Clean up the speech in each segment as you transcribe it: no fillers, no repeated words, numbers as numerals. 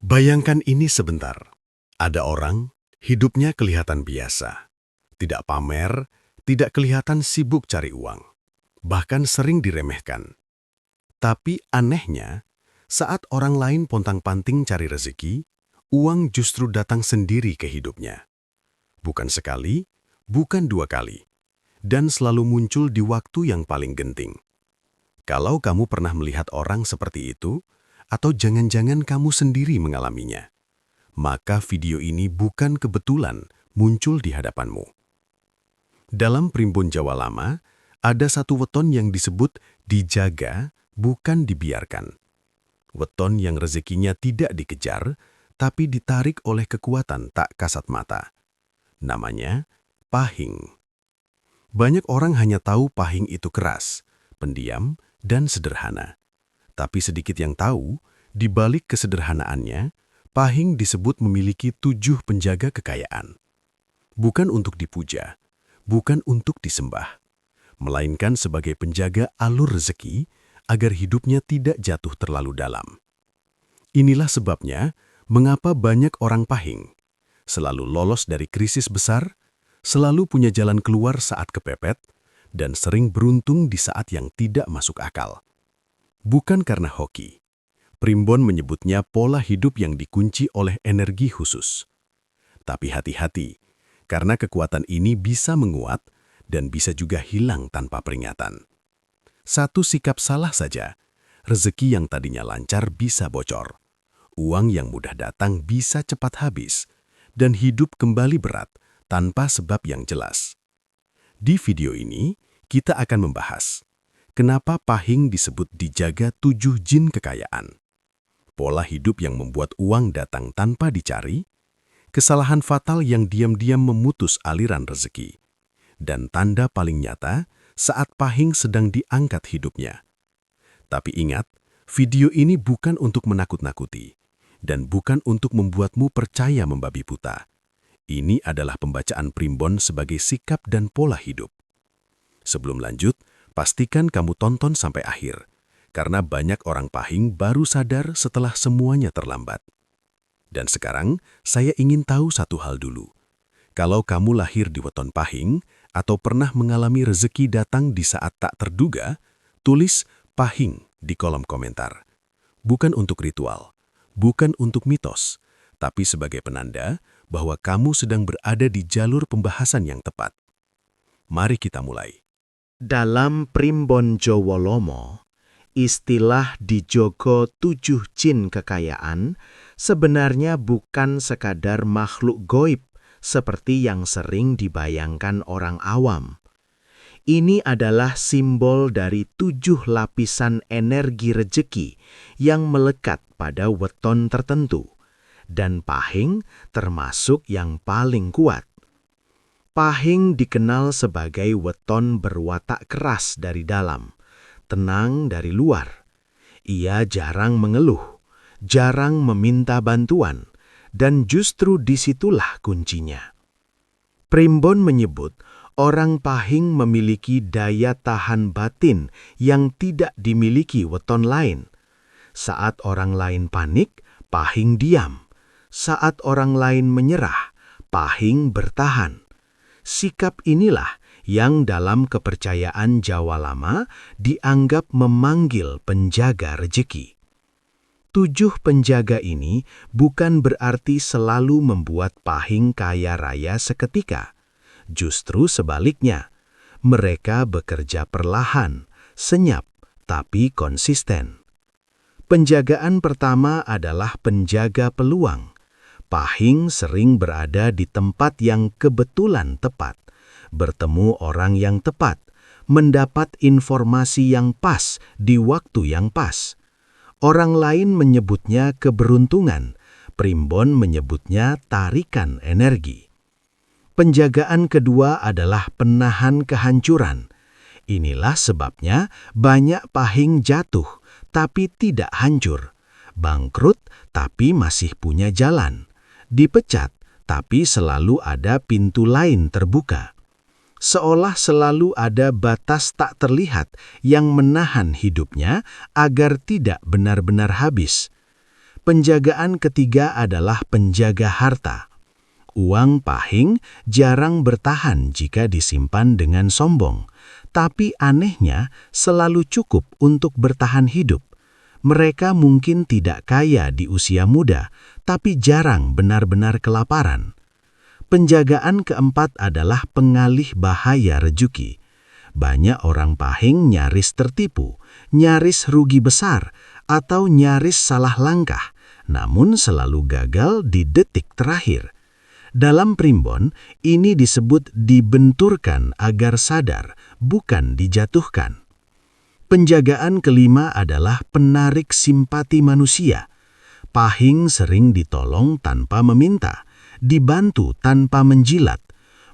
Bayangkan ini sebentar. Ada orang, hidupnya kelihatan biasa. Tidak pamer, tidak kelihatan sibuk cari uang. Bahkan sering diremehkan. Tapi anehnya, saat orang lain pontang-panting cari rezeki, uang justru datang sendiri ke hidupnya. Bukan sekali, bukan dua kali. Dan selalu muncul di waktu yang paling genting. Kalau kamu pernah melihat orang seperti itu, atau jangan-jangan kamu sendiri mengalaminya, maka video ini bukan kebetulan muncul di hadapanmu. Dalam Primbon Jawa Lama, ada satu weton yang disebut dijaga, bukan dibiarkan. Weton yang rezekinya tidak dikejar, tapi ditarik oleh kekuatan tak kasat mata. Namanya pahing. Banyak orang hanya tahu pahing itu keras, pendiam, dan sederhana. Tapi sedikit yang tahu, di balik kesederhanaannya, pahing disebut memiliki 7 penjaga kekayaan. Bukan untuk dipuja, bukan untuk disembah, melainkan sebagai penjaga alur rezeki agar hidupnya tidak jatuh terlalu dalam. Inilah sebabnya mengapa banyak orang pahing selalu lolos dari krisis besar, selalu punya jalan keluar saat kepepet, dan sering beruntung di saat yang tidak masuk akal. Bukan karena hoki. Primbon menyebutnya pola hidup yang dikunci oleh energi khusus. Tapi hati-hati, karena kekuatan ini bisa menguat dan bisa juga hilang tanpa peringatan. Satu sikap salah saja, rezeki yang tadinya lancar bisa bocor. Uang yang mudah datang bisa cepat habis, dan hidup kembali berat tanpa sebab yang jelas. Di video ini, kita akan membahas kenapa pahing disebut dijaga 7 jin kekayaan, pola hidup yang membuat uang datang tanpa dicari, kesalahan fatal yang diam-diam memutus aliran rezeki, dan tanda paling nyata saat pahing sedang diangkat hidupnya. Tapi ingat, video ini bukan untuk menakut-nakuti, dan bukan untuk membuatmu percaya membabi buta. Ini adalah pembacaan Primbon sebagai sikap dan pola hidup. Sebelum lanjut, pastikan kamu tonton sampai akhir, karena banyak orang pahing baru sadar setelah semuanya terlambat. Dan sekarang, saya ingin tahu satu hal dulu. Kalau kamu lahir di weton pahing, atau pernah mengalami rezeki datang di saat tak terduga, tulis pahing di kolom komentar. Bukan untuk ritual, bukan untuk mitos, tapi sebagai penanda bahwa kamu sedang berada di jalur pembahasan yang tepat. Mari kita mulai. Dalam Primbon Jawa Lama, istilah dijogo 7 jin kekayaan sebenarnya bukan sekadar makhluk goib seperti yang sering dibayangkan orang awam. Ini adalah simbol dari 7 lapisan energi rejeki yang melekat pada weton tertentu, dan pahing termasuk yang paling kuat. Pahing dikenal sebagai weton berwatak keras dari dalam, tenang dari luar. Ia jarang mengeluh, jarang meminta bantuan, dan justru disitulah kuncinya. Primbon menyebut orang pahing memiliki daya tahan batin yang tidak dimiliki weton lain. Saat orang lain panik, pahing diam. Saat orang lain menyerah, pahing bertahan. Sikap inilah yang dalam kepercayaan Jawa Lama dianggap memanggil penjaga rezeki. 7 penjaga ini bukan berarti selalu membuat pahing kaya raya seketika. Justru sebaliknya, mereka bekerja perlahan, senyap, tapi konsisten. Penjagaan pertama adalah penjaga peluang. Pahing sering berada di tempat yang kebetulan tepat, bertemu orang yang tepat, mendapat informasi yang pas di waktu yang pas. Orang lain menyebutnya keberuntungan, Primbon menyebutnya tarikan energi. Penjagaan kedua adalah penahan kehancuran. Inilah sebabnya banyak pahing jatuh, tapi tidak hancur. Bangkrut, tapi masih punya jalan. Dipecat, tapi selalu ada pintu lain terbuka. Seolah selalu ada batas tak terlihat yang menahan hidupnya agar tidak benar-benar habis. Penjagaan ketiga adalah penjaga harta. Uang Pahing jarang bertahan jika disimpan dengan sombong, tapi anehnya selalu cukup untuk bertahan hidup. Mereka mungkin tidak kaya di usia muda, tapi jarang benar-benar kelaparan. Penjagaan keempat adalah pengalih bahaya rejeki. Banyak orang Pahing nyaris tertipu, nyaris rugi besar, atau nyaris salah langkah, namun selalu gagal di detik terakhir. Dalam Primbon, ini disebut dibenturkan agar sadar, bukan dijatuhkan. Penjagaan kelima adalah penarik simpati manusia. Pahing sering ditolong tanpa meminta, dibantu tanpa menjilat,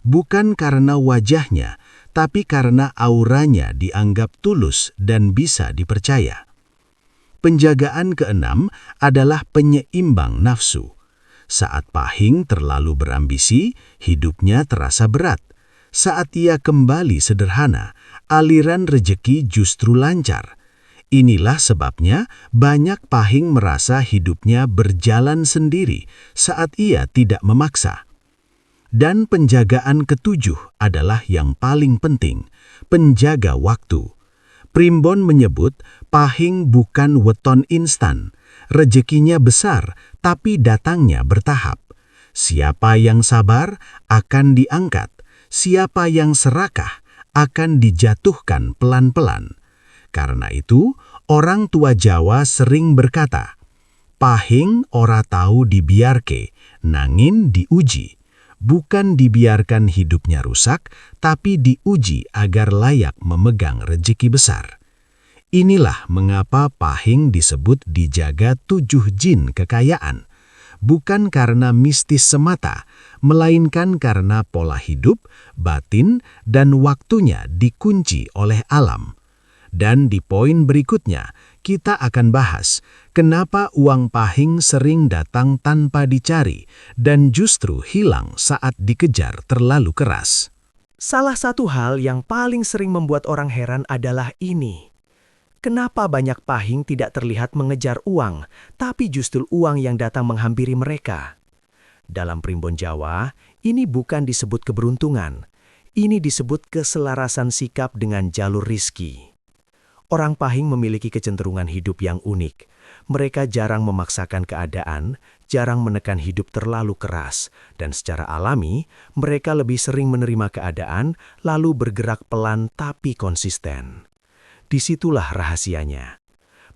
bukan karena wajahnya, tapi karena auranya dianggap tulus dan bisa dipercaya. Penjagaan keenam adalah penyeimbang nafsu. Saat Pahing terlalu berambisi, hidupnya terasa berat. Saat ia kembali sederhana, aliran rejeki justru lancar. Inilah sebabnya banyak Pahing merasa hidupnya berjalan sendiri saat ia tidak memaksa. Dan penjagaan ketujuh adalah yang paling penting, penjaga waktu. Primbon menyebut Pahing bukan weton instan. Rezekinya besar, tapi datangnya bertahap. Siapa yang sabar akan diangkat, siapa yang serakah akan dijatuhkan pelan-pelan. Karena itu, orang tua Jawa sering berkata, Pahing ora tahu dibiarke, nangin diuji. Bukan dibiarkan hidupnya rusak, tapi diuji agar layak memegang rejeki besar. Inilah mengapa Pahing disebut dijaga 7 jin kekayaan. Bukan karena mistis semata, melainkan karena pola hidup, batin, dan waktunya dikunci oleh alam. Dan di poin berikutnya, kita akan bahas kenapa uang Pahing sering datang tanpa dicari dan justru hilang saat dikejar terlalu keras. Salah satu hal yang paling sering membuat orang heran adalah ini. Kenapa banyak Pahing tidak terlihat mengejar uang, tapi justru uang yang datang menghampiri mereka? Dalam Primbon Jawa, ini bukan disebut keberuntungan. Ini disebut keselarasan sikap dengan jalur rizki. Orang Pahing memiliki kecenderungan hidup yang unik. Mereka jarang memaksakan keadaan, jarang menekan hidup terlalu keras, dan secara alami, mereka lebih sering menerima keadaan, lalu bergerak pelan tapi konsisten. Disitulah rahasianya.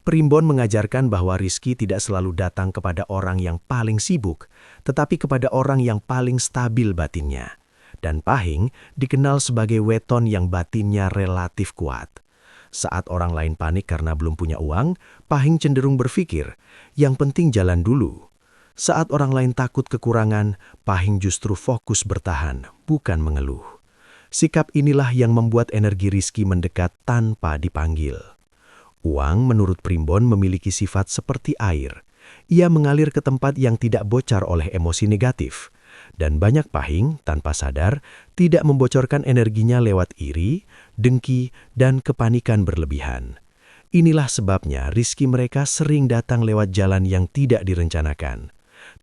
Primbon mengajarkan bahwa rizki tidak selalu datang kepada orang yang paling sibuk, tetapi kepada orang yang paling stabil batinnya. Dan Pahing dikenal sebagai weton yang batinnya relatif kuat. Saat orang lain panik karena belum punya uang, Pahing cenderung berpikir, yang penting jalan dulu. Saat orang lain takut kekurangan, Pahing justru fokus bertahan, bukan mengeluh. Sikap inilah yang membuat energi rizki mendekat tanpa dipanggil. Uang menurut Primbon memiliki sifat seperti air. Ia mengalir ke tempat yang tidak bocor oleh emosi negatif. Dan banyak Pahing, tanpa sadar, tidak membocorkan energinya lewat iri, dengki, dan kepanikan berlebihan. Inilah sebabnya rizki mereka sering datang lewat jalan yang tidak direncanakan.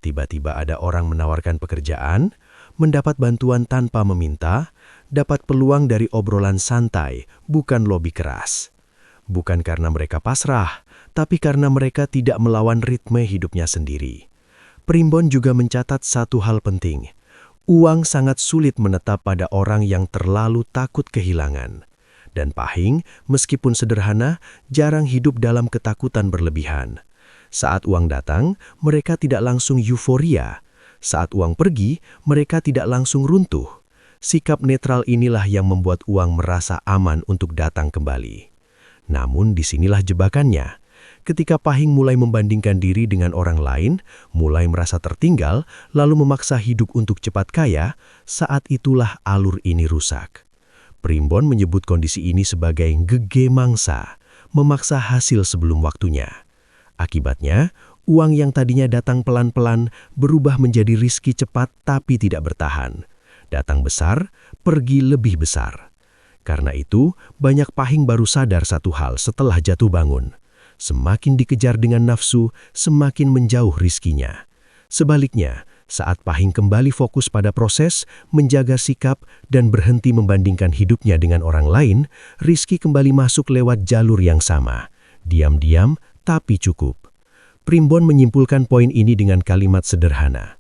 Tiba-tiba ada orang menawarkan pekerjaan, mendapat bantuan tanpa meminta, dapat peluang dari obrolan santai, bukan lobi keras. Bukan karena mereka pasrah, tapi karena mereka tidak melawan ritme hidupnya sendiri. Primbon juga mencatat satu hal penting. Uang sangat sulit menetap pada orang yang terlalu takut kehilangan. Dan Pahing, meskipun sederhana, jarang hidup dalam ketakutan berlebihan. Saat uang datang, mereka tidak langsung euforia. Saat uang pergi, mereka tidak langsung runtuh. Sikap netral inilah yang membuat uang merasa aman untuk datang kembali. Namun disinilah jebakannya. Ketika Pahing mulai membandingkan diri dengan orang lain, mulai merasa tertinggal, lalu memaksa hidup untuk cepat kaya, saat itulah alur ini rusak. Primbon menyebut kondisi ini sebagai gege mangsa, memaksa hasil sebelum waktunya. Akibatnya, uang yang tadinya datang pelan-pelan berubah menjadi rizki cepat tapi tidak bertahan. Datang besar, pergi lebih besar. Karena itu, banyak Pahing baru sadar satu hal setelah jatuh bangun. Semakin dikejar dengan nafsu, semakin menjauh rizkinya. Sebaliknya, saat Pahing kembali fokus pada proses, menjaga sikap, dan berhenti membandingkan hidupnya dengan orang lain, rizki kembali masuk lewat jalur yang sama. Diam-diam, tapi cukup. Primbon menyimpulkan poin ini dengan kalimat sederhana.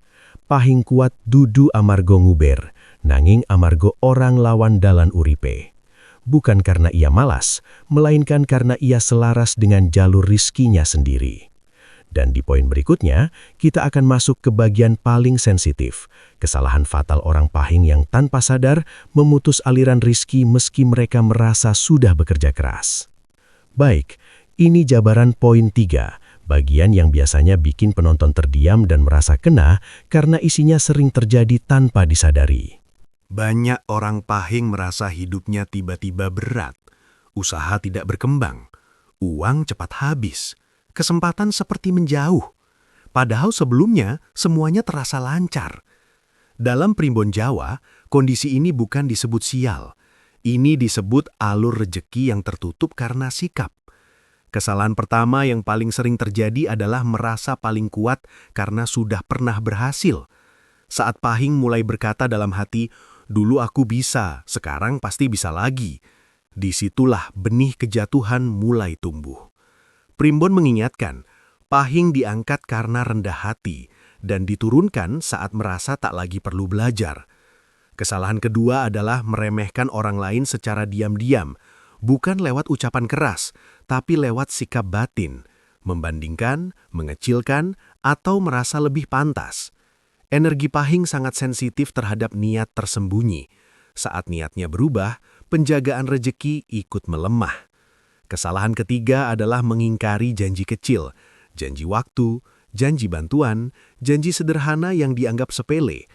Pahing kuat dudu amargo nguber, nanging amargo orang lawan dalan uripe. Bukan karena ia malas, melainkan karena ia selaras dengan jalur rizkinya sendiri. Dan di poin berikutnya, kita akan masuk ke bagian paling sensitif, kesalahan fatal orang Pahing yang tanpa sadar memutus aliran rizki meski mereka merasa sudah bekerja keras. Baik, ini jabaran poin 3, bagian yang biasanya bikin penonton terdiam dan merasa kena karena isinya sering terjadi tanpa disadari. Banyak orang Pahing merasa hidupnya tiba-tiba berat, usaha tidak berkembang, uang cepat habis, kesempatan seperti menjauh. Padahal sebelumnya semuanya terasa lancar. Dalam Primbon Jawa, kondisi ini bukan disebut sial. Ini disebut alur rejeki yang tertutup karena sikap. Kesalahan pertama yang paling sering terjadi adalah merasa paling kuat karena sudah pernah berhasil. Saat Pahing mulai berkata dalam hati, "Dulu aku bisa, sekarang pasti bisa lagi." Disitulah benih kejatuhan mulai tumbuh. Primbon mengingatkan, Pahing diangkat karena rendah hati dan diturunkan saat merasa tak lagi perlu belajar. Kesalahan kedua adalah meremehkan orang lain secara diam-diam, bukan lewat ucapan keras, tapi lewat sikap batin, membandingkan, mengecilkan, atau merasa lebih pantas. Energi Pahing sangat sensitif terhadap niat tersembunyi. Saat niatnya berubah, penjagaan rejeki ikut melemah. Kesalahan ketiga adalah mengingkari janji kecil, janji waktu, janji bantuan, janji sederhana yang dianggap sepele.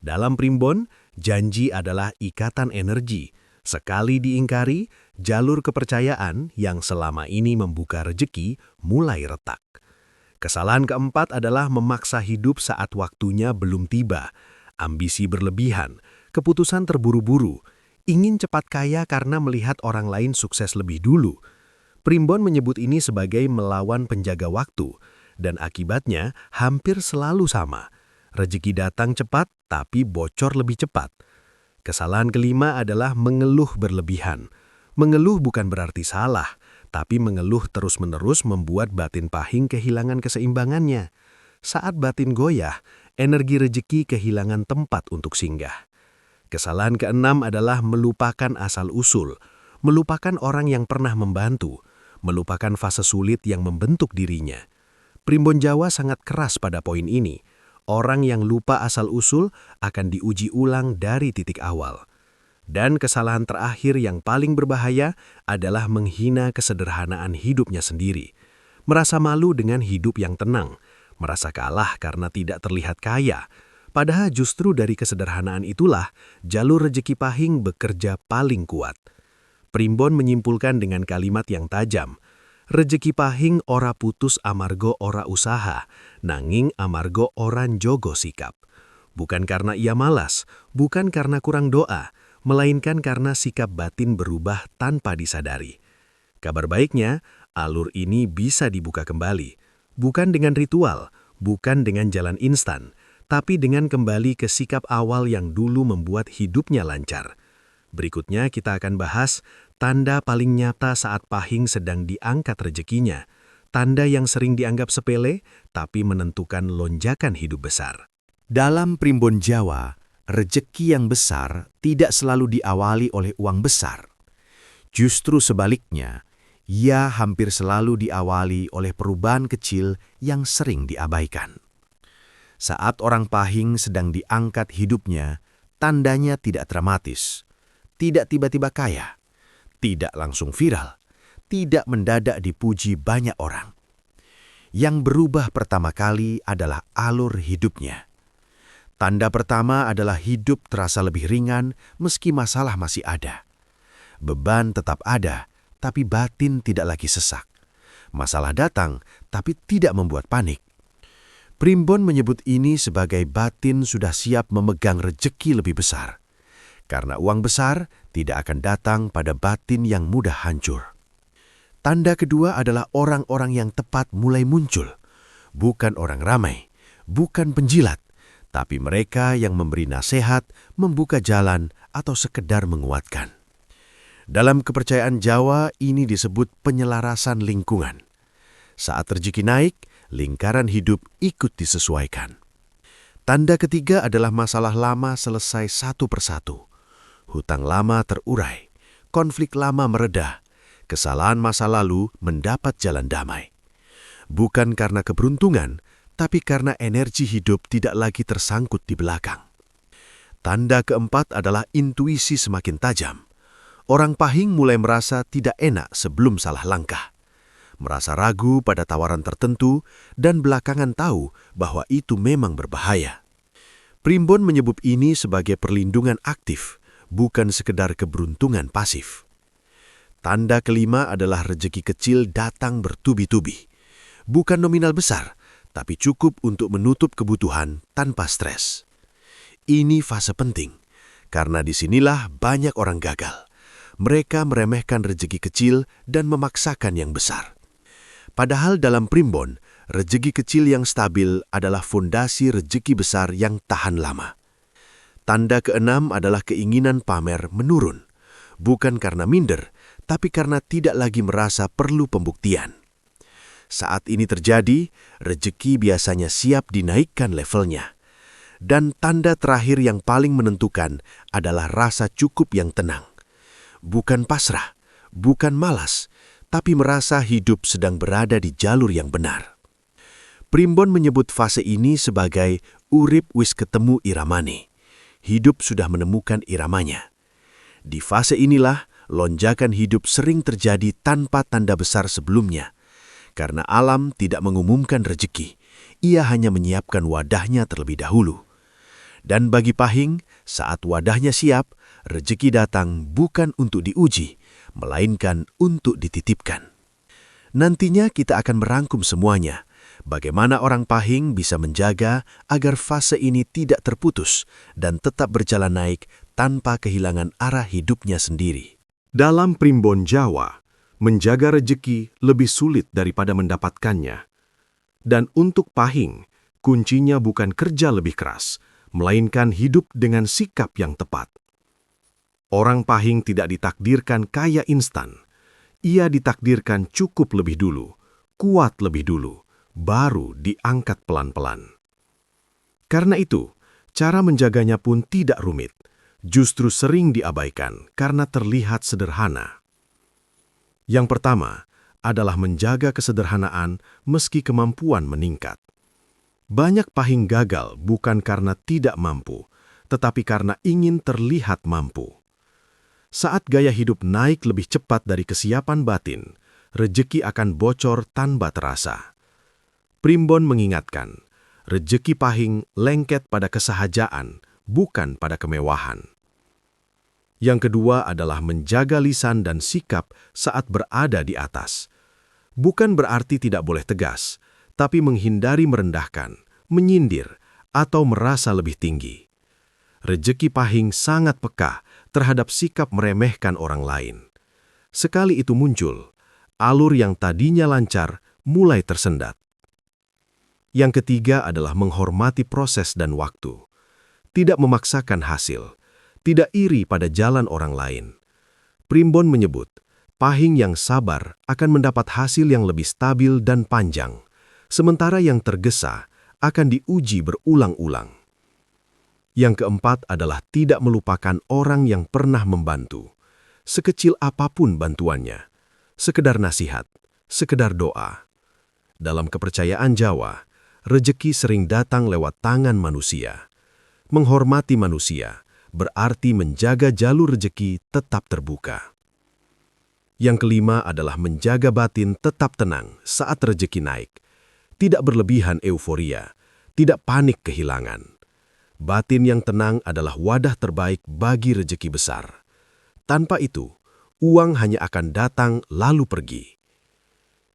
Dalam Primbon, janji adalah ikatan energi. Sekali diingkari, jalur kepercayaan yang selama ini membuka rejeki mulai retak. Kesalahan keempat adalah memaksa hidup saat waktunya belum tiba. Ambisi berlebihan, keputusan terburu-buru, ingin cepat kaya karena melihat orang lain sukses lebih dulu. Primbon menyebut ini sebagai melawan penjaga waktu, dan akibatnya hampir selalu sama. Rejeki datang cepat, tapi bocor lebih cepat. Kesalahan kelima adalah mengeluh berlebihan. Mengeluh bukan berarti salah, tapi mengeluh terus-menerus membuat batin Pahing kehilangan keseimbangannya. Saat batin goyah, energi rejeki kehilangan tempat untuk singgah. Kesalahan keenam adalah melupakan asal-usul, melupakan orang yang pernah membantu, melupakan fase sulit yang membentuk dirinya. Primbon Jawa sangat keras pada poin ini. Orang yang lupa asal-usul akan diuji ulang dari titik awal. Dan kesalahan terakhir yang paling berbahaya adalah menghina kesederhanaan hidupnya sendiri. Merasa malu dengan hidup yang tenang, merasa kalah karena tidak terlihat kaya. Padahal justru dari kesederhanaan itulah jalur rejeki Pahing bekerja paling kuat. Primbon menyimpulkan dengan kalimat yang tajam, rejeki Pahing ora putus amargo ora usaha, nanging amargo ora njogo sikap. Bukan karena ia malas, bukan karena kurang doa, melainkan karena sikap batin berubah tanpa disadari. Kabar baiknya, alur ini bisa dibuka kembali, bukan dengan ritual, bukan dengan jalan instan, tapi dengan kembali ke sikap awal yang dulu membuat hidupnya lancar. Berikutnya kita akan bahas tanda paling nyata saat Pahing sedang diangkat rezekinya, tanda yang sering dianggap sepele tapi menentukan lonjakan hidup besar. Dalam Primbon Jawa, rejeki yang besar tidak selalu diawali oleh uang besar. Justru sebaliknya, ia hampir selalu diawali oleh perubahan kecil yang sering diabaikan. Saat orang Pahing sedang diangkat hidupnya, tandanya tidak dramatis. Tidak tiba-tiba kaya, tidak langsung viral, tidak mendadak dipuji banyak orang. Yang berubah pertama kali adalah alur hidupnya. Tanda pertama adalah hidup terasa lebih ringan meski masalah masih ada. Beban tetap ada, tapi batin tidak lagi sesak. Masalah datang, tapi tidak membuat panik. Primbon menyebut ini sebagai batin sudah siap memegang rejeki lebih besar. Karena uang besar tidak akan datang pada batin yang mudah hancur. Tanda kedua adalah orang-orang yang tepat mulai muncul. Bukan orang ramai, bukan penjilat, tapi mereka yang memberi nasihat, membuka jalan, atau sekedar menguatkan. Dalam kepercayaan Jawa, ini disebut penyelarasan lingkungan. Saat rezeki naik, lingkaran hidup ikut disesuaikan. Tanda ketiga adalah masalah lama selesai satu persatu. Hutang lama terurai, konflik lama mereda, kesalahan masa lalu mendapat jalan damai. Bukan karena keberuntungan, tapi karena energi hidup tidak lagi tersangkut di belakang. Tanda keempat adalah intuisi semakin tajam. Orang pahing mulai merasa tidak enak sebelum salah langkah. Merasa ragu pada tawaran tertentu dan belakangan tahu bahwa itu memang berbahaya. Primbon menyebut ini sebagai perlindungan aktif, bukan sekedar keberuntungan pasif. Tanda kelima adalah rezeki kecil datang bertubi-tubi. Bukan nominal besar, tapi cukup untuk menutup kebutuhan tanpa stres. Ini fase penting, karena disinilah banyak orang gagal. Mereka meremehkan rezeki kecil dan memaksakan yang besar. Padahal dalam primbon, rezeki kecil yang stabil adalah fondasi rezeki besar yang tahan lama. Tanda keenam adalah keinginan pamer menurun, bukan karena minder, tapi karena tidak lagi merasa perlu pembuktian. Saat ini terjadi, rezeki biasanya siap dinaikkan levelnya. Dan tanda terakhir yang paling menentukan adalah rasa cukup yang tenang. Bukan pasrah, bukan malas, tapi merasa hidup sedang berada di jalur yang benar. Primbon menyebut fase ini sebagai urip wis ketemu iramane. Hidup sudah menemukan iramanya. Di fase inilah, lonjakan hidup sering terjadi tanpa tanda besar sebelumnya. Karena alam tidak mengumumkan rezeki, ia hanya menyiapkan wadahnya terlebih dahulu. Dan bagi pahing, saat wadahnya siap, rezeki datang bukan untuk diuji, melainkan untuk dititipkan. Nantinya kita akan merangkum semuanya, bagaimana orang pahing bisa menjaga agar fase ini tidak terputus dan tetap berjalan naik tanpa kehilangan arah hidupnya sendiri. Dalam primbon Jawa, menjaga rezeki lebih sulit daripada mendapatkannya. Dan untuk pahing, kuncinya bukan kerja lebih keras, melainkan hidup dengan sikap yang tepat. Orang pahing tidak ditakdirkan kaya instan. Ia ditakdirkan cukup lebih dulu, kuat lebih dulu, baru diangkat pelan-pelan. Karena itu, cara menjaganya pun tidak rumit, justru sering diabaikan karena terlihat sederhana. Yang pertama adalah menjaga kesederhanaan meski kemampuan meningkat. Banyak pahing gagal bukan karena tidak mampu, tetapi karena ingin terlihat mampu. Saat gaya hidup naik lebih cepat dari kesiapan batin, rezeki akan bocor tanpa terasa. Primbon mengingatkan, rezeki pahing lengket pada kesahajaan, bukan pada kemewahan. Yang kedua adalah menjaga lisan dan sikap saat berada di atas. Bukan berarti tidak boleh tegas, tapi menghindari merendahkan, menyindir, atau merasa lebih tinggi. Rezeki pahing sangat peka terhadap sikap meremehkan orang lain. Sekali itu muncul, alur yang tadinya lancar mulai tersendat. Yang ketiga adalah menghormati proses dan waktu. Tidak memaksakan hasil, tidak iri pada jalan orang lain. Primbon menyebut, pahing yang sabar akan mendapat hasil yang lebih stabil dan panjang, sementara yang tergesa akan diuji berulang-ulang. Yang keempat adalah tidak melupakan orang yang pernah membantu, sekecil apapun bantuannya, sekedar nasihat, sekedar doa. Dalam kepercayaan Jawa, rezeki sering datang lewat tangan manusia. Menghormati manusia berarti menjaga jalur rezeki tetap terbuka. Yang kelima adalah menjaga batin tetap tenang saat rezeki naik. Tidak berlebihan euforia, tidak panik kehilangan. Batin yang tenang adalah wadah terbaik bagi rezeki besar. Tanpa itu, uang hanya akan datang lalu pergi.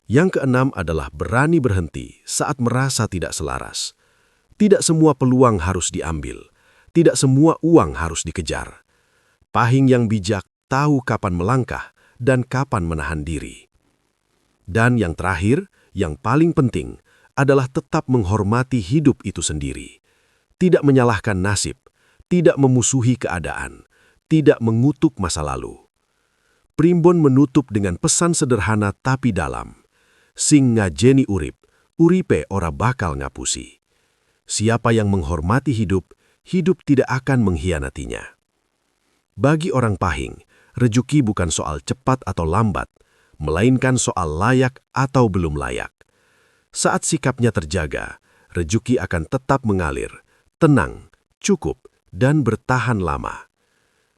Yang keenam adalah berani berhenti saat merasa tidak selaras. Tidak semua peluang harus diambil, tidak semua uang harus dikejar. Pahing yang bijak tahu kapan melangkah dan kapan menahan diri. Dan yang terakhir, yang paling penting, adalah tetap menghormati hidup itu sendiri. Tidak menyalahkan nasib, tidak memusuhi keadaan, tidak mengutuk masa lalu. Primbon menutup dengan pesan sederhana tapi dalam. Sing ngajeni urip, uripe ora bakal ngapusi. Siapa yang menghormati hidup, hidup tidak akan mengkhianatinya. Bagi orang Pahing, rezeki bukan soal cepat atau lambat, melainkan soal layak atau belum layak. Saat sikapnya terjaga, rezeki akan tetap mengalir, tenang, cukup, dan bertahan lama.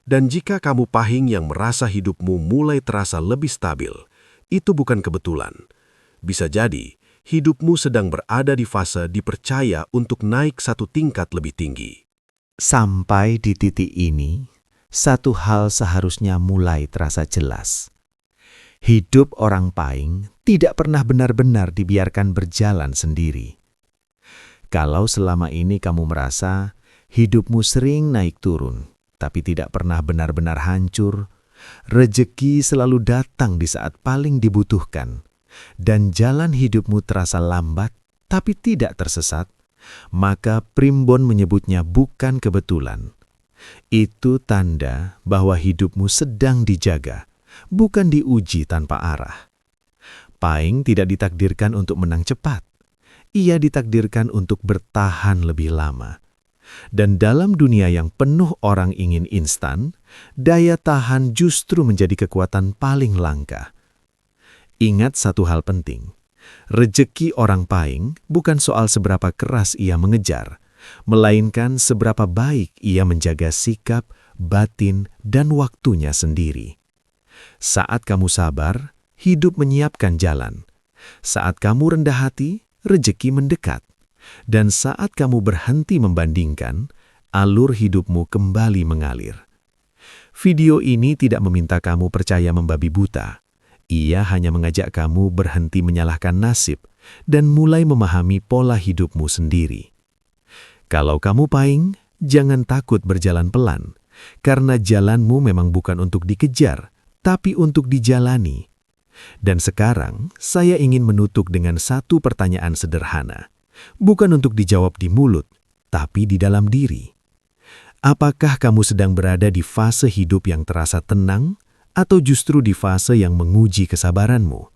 Dan jika kamu Pahing yang merasa hidupmu mulai terasa lebih stabil, itu bukan kebetulan. Bisa jadi, hidupmu sedang berada di fase dipercaya untuk naik satu tingkat lebih tinggi. Sampai di titik ini, satu hal seharusnya mulai terasa jelas. Hidup orang Pahing tidak pernah benar-benar dibiarkan berjalan sendiri. Kalau selama ini kamu merasa hidupmu sering naik turun, tapi tidak pernah benar-benar hancur, rezeki selalu datang di saat paling dibutuhkan, dan jalan hidupmu terasa lambat tapi tidak tersesat, maka Primbon menyebutnya bukan kebetulan. Itu tanda bahwa hidupmu sedang dijaga, bukan diuji tanpa arah. Pahing tidak ditakdirkan untuk menang cepat. Ia ditakdirkan untuk bertahan lebih lama. Dan dalam dunia yang penuh orang ingin instan, daya tahan justru menjadi kekuatan paling langka. Ingat satu hal penting. Rezeki orang Pahing bukan soal seberapa keras ia mengejar, melainkan seberapa baik ia menjaga sikap, batin, dan waktunya sendiri. Saat kamu sabar, hidup menyiapkan jalan. Saat kamu rendah hati, rezeki mendekat. Dan saat kamu berhenti membandingkan, alur hidupmu kembali mengalir. Video ini tidak meminta kamu percaya membabi buta. Ia hanya mengajak kamu berhenti menyalahkan nasib dan mulai memahami pola hidupmu sendiri. Kalau kamu Pahing, jangan takut berjalan pelan, karena jalanmu memang bukan untuk dikejar, tapi untuk dijalani. Dan sekarang, saya ingin menutup dengan satu pertanyaan sederhana. Bukan untuk dijawab di mulut, tapi di dalam diri. Apakah kamu sedang berada di fase hidup yang terasa tenang, atau justru di fase yang menguji kesabaranmu?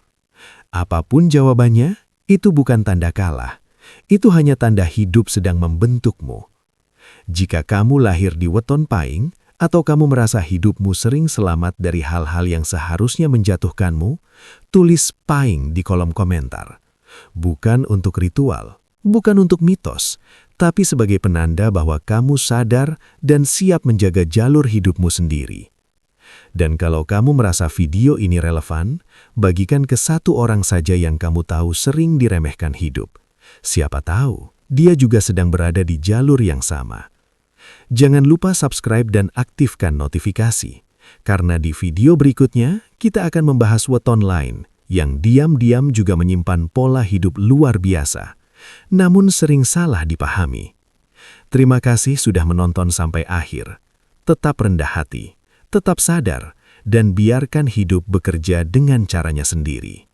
Apapun jawabannya, itu bukan tanda kalah. Itu hanya tanda hidup sedang membentukmu. Jika kamu lahir di weton Pahing, atau kamu merasa hidupmu sering selamat dari hal-hal yang seharusnya menjatuhkanmu, tulis Pahing di kolom komentar. Bukan untuk ritual, bukan untuk mitos, tapi sebagai penanda bahwa kamu sadar dan siap menjaga jalur hidupmu sendiri. Dan kalau kamu merasa video ini relevan, bagikan ke satu orang saja yang kamu tahu sering diremehkan hidup. Siapa tahu, dia juga sedang berada di jalur yang sama. Jangan lupa subscribe dan aktifkan notifikasi, karena di video berikutnya kita akan membahas weton lain yang diam-diam juga menyimpan pola hidup luar biasa, namun sering salah dipahami. Terima kasih sudah menonton sampai akhir. Tetap rendah hati, tetap sadar, dan biarkan hidup bekerja dengan caranya sendiri.